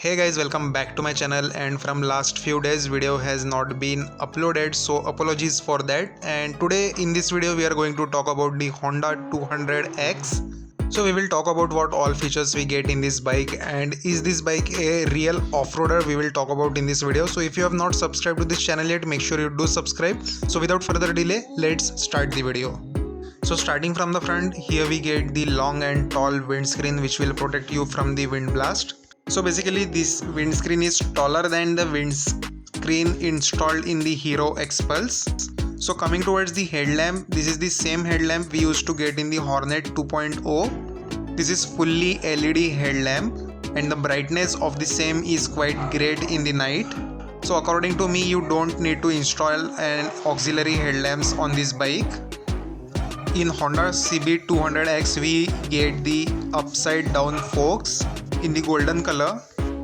Hey guys, welcome back to my channel. And from last few days video has not been uploaded, so apologies for that. And today in this video we are going to talk about the Honda 200X. So we will talk about what all features we get in this bike, and is this bike a real off-roader, we will talk about in this video. So if you have not subscribed to this channel yet, make sure you do subscribe. So without further delay, let's start the video. So starting from the front, here we get the long and tall windscreen which will protect you from the wind blast. So basically this windscreen is taller than the windscreen installed in the Hero X-Pulse. So coming towards the headlamp, this is the same headlamp we used to get in the Hornet 2.0. This is fully LED headlamp and the brightness of the same is quite great in the night. So according to me, you don't need to install an auxiliary headlamps on this bike. In Honda CB 200X we get the upside down forks in the golden color,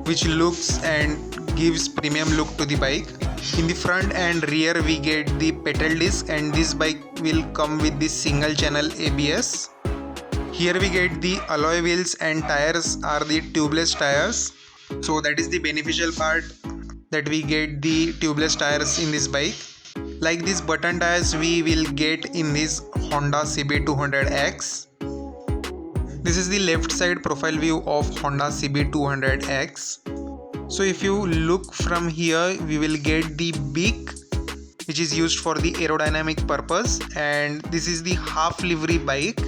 which looks and gives premium look to the bike. In the front and rear we get the pedal disc, and this bike will come with the single channel ABS. Here we get the alloy wheels and tires are the tubeless tires. So that is the beneficial part, that we get the tubeless tires in this bike. Like these button tires we will get in this Honda CB 200X. This is the left side profile view of Honda CB 200X. So if you look from here, we will get the beak which is used for the aerodynamic purpose, and this is the half livery bike.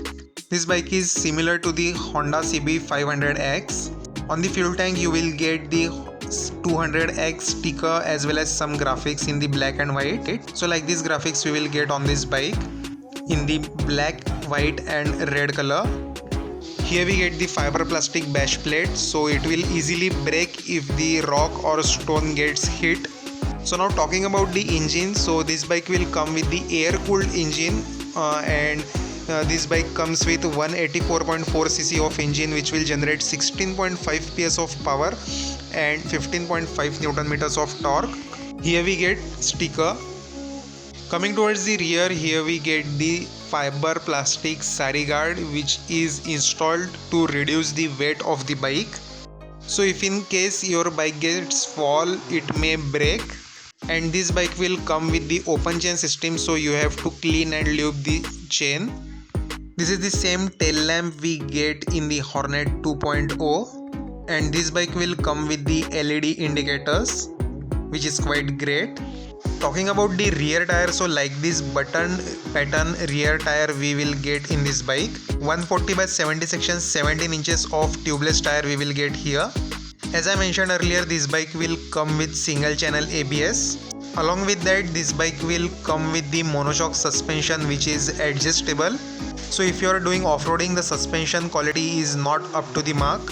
This bike is similar to the Honda CB 500X. On the fuel tank you will get the 200X sticker as well as some graphics in the black and white. So like these graphics we will get on this bike in the black, white and red color. Here we get the fiber plastic bash plate, so it will easily break if the rock or stone gets hit. So now talking about the engine, so this bike will come with the air cooled engine, and this bike comes with 184.4cc of engine which will generate 16.5 PS of power and 15.5 Newton meters of torque. Here we get sticker. Coming towards the rear, here we get the fiber plastic sari guard which is installed to reduce the weight of the bike. So if in case your bike gets fall, it may break, and this bike will come with the open chain system, so you have to clean and lube the chain. This is the same tail lamp we get in the Hornet 2.0, and this bike will come with the LED indicators which is quite great. Talking about the rear tire, so like this button pattern rear tire we will get in this bike. 140 by 70 section, 17 inches of tubeless tire we will get here. As I mentioned earlier, this bike will come with single channel ABS. Along with that, this bike will come with the monoshock suspension which is adjustable. So if you are doing off-roading, the suspension quality is not up to the mark.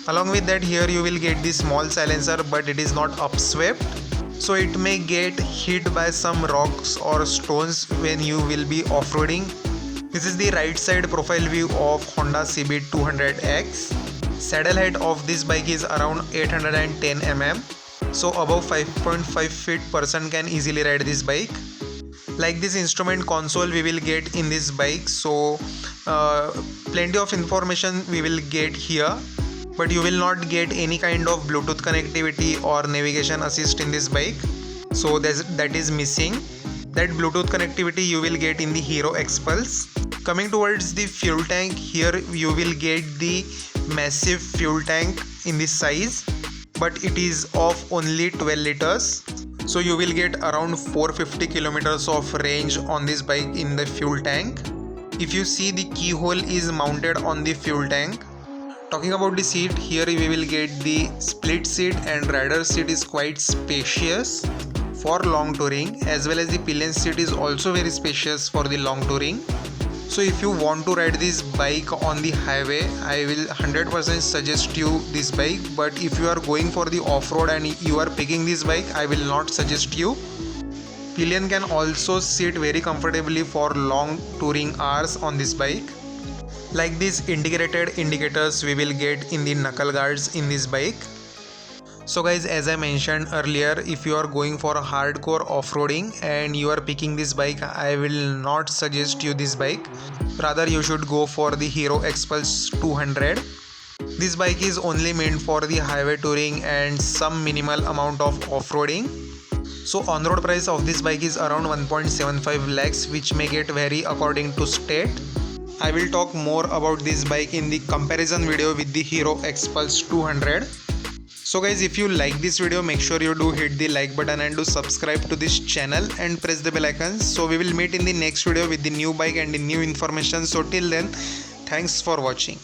Along with that, here you will get the small silencer, but it is not upswept, so it may get hit by some rocks or stones when you will be off-roading. This is the right side profile view of Honda CB 200X. Saddle height of this bike is around 810 mm. So above 5.5 feet person can easily ride this bike. Like this instrument console we will get in this bike, so plenty of information we will get here, but you will not get any kind of Bluetooth connectivity or navigation assist in this bike, so that is missing. That Bluetooth connectivity you will get in the Hero X-Pulse. Coming towards the fuel tank, here you will get the massive fuel tank in this size, but it is of only 12 liters. So you will get around 450 kilometers of range on this bike in the fuel tank. If you see, the keyhole is mounted on the fuel tank. Talking about the seat, here we will get the split seat, and rider seat is quite spacious for long touring, as well as the pillion seat is also very spacious for the long touring. So if you want to ride this bike on the highway, I will 100% suggest you this bike, but if you are going for the off-road and you are picking this bike, I will not suggest you. Pillion can also sit very comfortably for long touring hours on this bike. Like these integrated indicators we will get in the knuckle guards in this bike. So guys, as I mentioned earlier, if you are going for a hardcore off-roading and you are picking this bike, I will not suggest you this bike. Rather you should go for the Hero X-Pulse 200. This bike is only meant for the highway touring and some minimal amount of off-roading. So on-road price of this bike is around 1.75 lakhs, which may get vary according to state. I will talk more about this bike in the comparison video with the Hero X-Pulse 200. So guys, if you like this video, make sure you do hit the like button and do subscribe to this channel and press the bell icon. So we will meet in the next video with the new bike and the new information. So till then, thanks for watching.